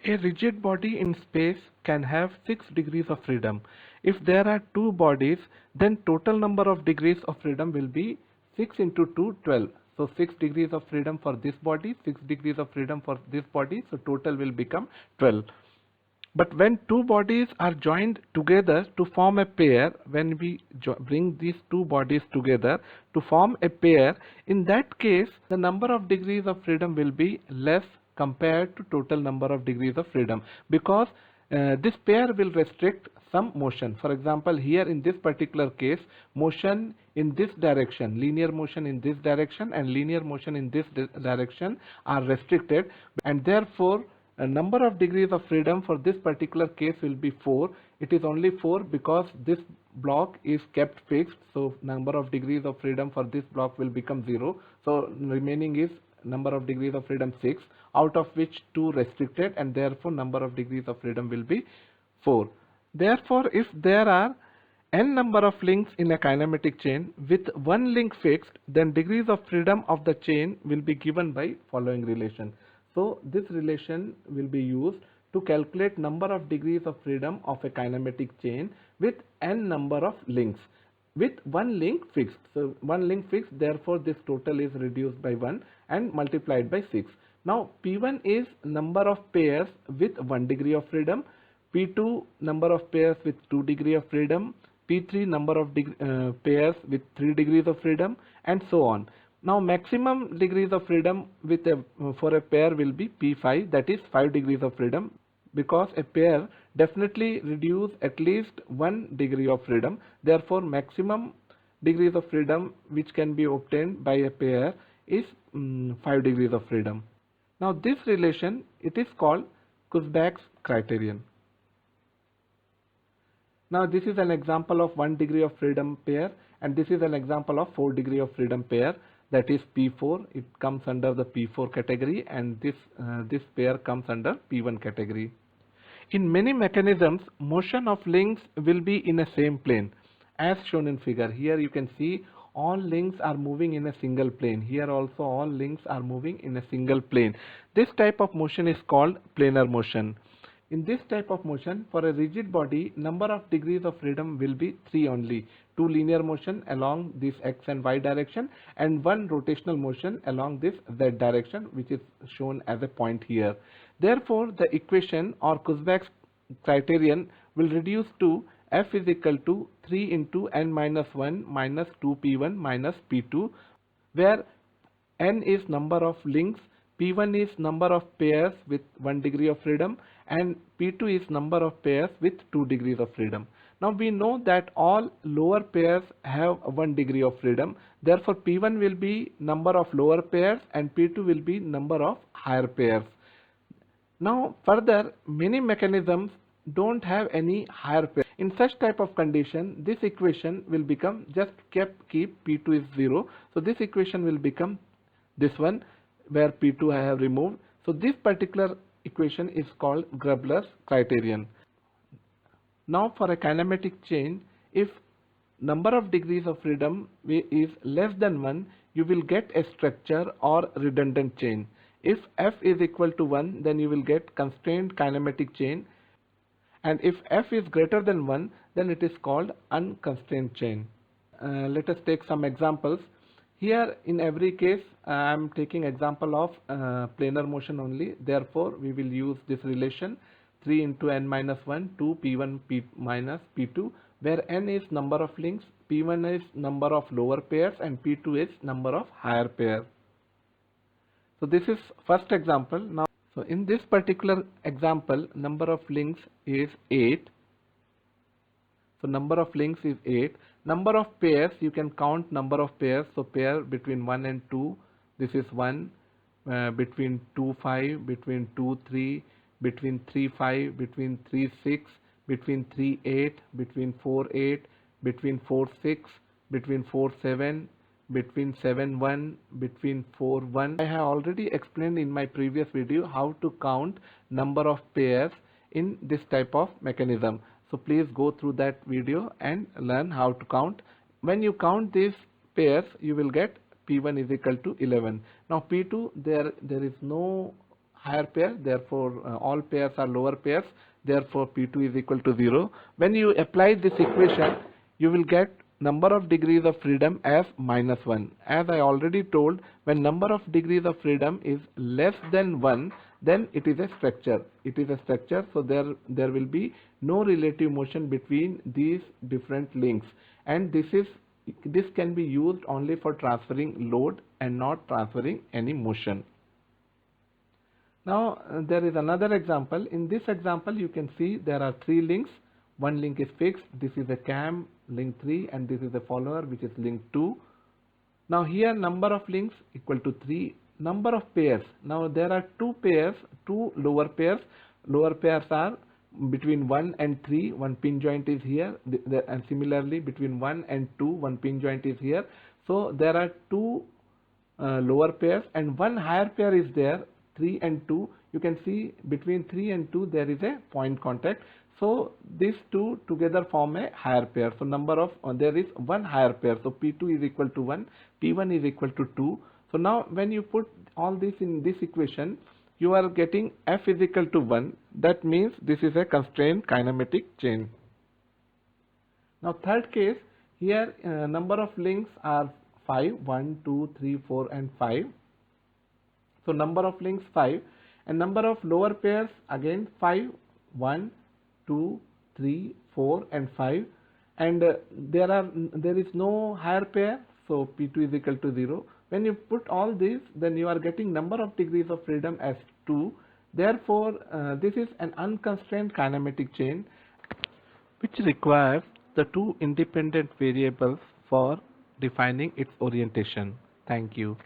A rigid body in space can have 6 degrees of freedom. If there are two bodies, then total number of degrees of freedom will be 6 into 2, 12. So 6 degrees of freedom for this body, 6 degrees of freedom for this body, so total will become 12. But when two bodies are joined together to form a pair, when we bring these two bodies together to form a pair, in that case, the number of degrees of freedom will be less compared to total number of degrees of freedom, because this pair will restrict some motion. For example, here in this particular case, motion in this direction, linear motion in this direction and linear motion in this direction are restricted, and therefore a number of degrees of freedom for this particular case will be 4. It is only 4 because this block is kept fixed, so number of degrees of freedom for this block will become 0. So remaining is number of degrees of freedom 6, out of which 2 restricted, and therefore number of degrees of freedom will be 4. Therefore, if there are n number of links in a kinematic chain with one link fixed, then degrees of freedom of the chain will be given by following relation. So this relation will be used to calculate number of degrees of freedom of a kinematic chain with n number of links with one link fixed. So one link fixed, therefore this total is reduced by 1 and multiplied by 6. Now P1 is number of pairs with 1 degree of freedom, P2 number of pairs with 2 degree of freedom, P3 number of pairs with 3 degrees of freedom, and so on. Now maximum degrees of freedom with for a pair will be P5, that is 5 degrees of freedom, because a pair definitely reduce at least 1 degree of freedom. Therefore maximum degrees of freedom which can be obtained by a pair is 5 degrees of freedom. Now this relation, it is called Kurzbach's criterion. Now this is an example of 1 degree of freedom pair, and this is an example of 4 degree of freedom pair, that is P4. It comes under the P4 category, and this pair comes under P1 category. In many mechanisms, motion of links will be in a same plane as shown in figure. Here you can see all links are moving in a single plane. Here also all links are moving in a single plane. This type of motion is called planar motion. In this type of motion, for a rigid body, number of degrees of freedom will be 3 only. 2 linear motion along this x and y direction, and 1 rotational motion along this z direction, which is shown as a point here. Therefore, the equation or Kurzbach's criterion will reduce to F is equal to 3 into n minus 1 minus 2p1 minus p2, where n is number of links, P1 is number of pairs with 1 degree of freedom, and P2 is number of pairs with 2 degrees of freedom. Now we know that all lower pairs have 1 degree of freedom. Therefore P1 will be number of lower pairs and P2 will be number of higher pairs. Now further, many mechanisms don't have any higher pair. In such type of condition, this equation will become, just keep P2 is 0. So this equation will become this one, where P2 I have removed. So this particular equation is called Grubler's criterion. Now for a kinematic chain, if number of degrees of freedom is less than 1, you will get a structure or redundant chain. If F is equal to 1, then you will get constrained kinematic chain, and if F is greater than 1, then it is called unconstrained chain. Let us take some examples. Here in every case I am taking example of planar motion only. Therefore we will use this relation 3 into n minus 1 to P1 P minus P2, where n is number of links, P1 is number of lower pairs, and P2 is number of higher pairs. So this is first example. Now, so in this particular example, number of links is 8. So number of links is 8. Number of pairs, you can count number of pairs. So pair between 1 and 2, this is 1, between 2, 5, between 2, 3, between 3, 5, between 3, 6, between 3, 8, between 4, 8, between 4, 6, between 4, 7, between 7, 1, between 4, 1. I have already explained in my previous video how to count number of pairs in this type of mechanism. So please go through that video and learn how to count. When you count these pairs, you will get P1 is equal to 11. Now P2, there is no higher pair, therefore all pairs are lower pairs, therefore P2 is equal to 0. When you apply this equation, you will get number of degrees of freedom as -1. As I already told, when number of degrees of freedom is less than 1, then it is a structure. It is a structure, so there will be no relative motion between these different links, and this can be used only for transferring load and not transferring any motion. Now there is another example. In this example, you can see there are three links. One link is fixed, this is a cam, link 3, and this is a follower, which is link 2. Now here number of links equal to 3. Number of pairs, now there are two pairs, two lower pairs. Lower pairs are between 1 and 3, one pin joint is here, and similarly between 1 and 2, one pin joint is here. So there are two lower pairs and one higher pair is there, 3 and 2. You can see between 3 and 2 there is a point contact. So these two together form a higher pair. So number of there is one higher pair. So P2 is equal to 1, P1 is equal to 2. So now when you put all this in this equation, you are getting F is equal to 1. That means this is a constrained kinematic chain. Now third case, here number of links are 5, 1, 2, 3, 4 and 5. So number of links 5, and number of lower pairs again 5, 1, 2, 3, 4 and 5, and there is no higher pair, so P2 is equal to 0. When you put all these, then you are getting number of degrees of freedom as 2. Therefore this is an unconstrained kinematic chain which requires the two independent variables for defining its orientation. Thank you.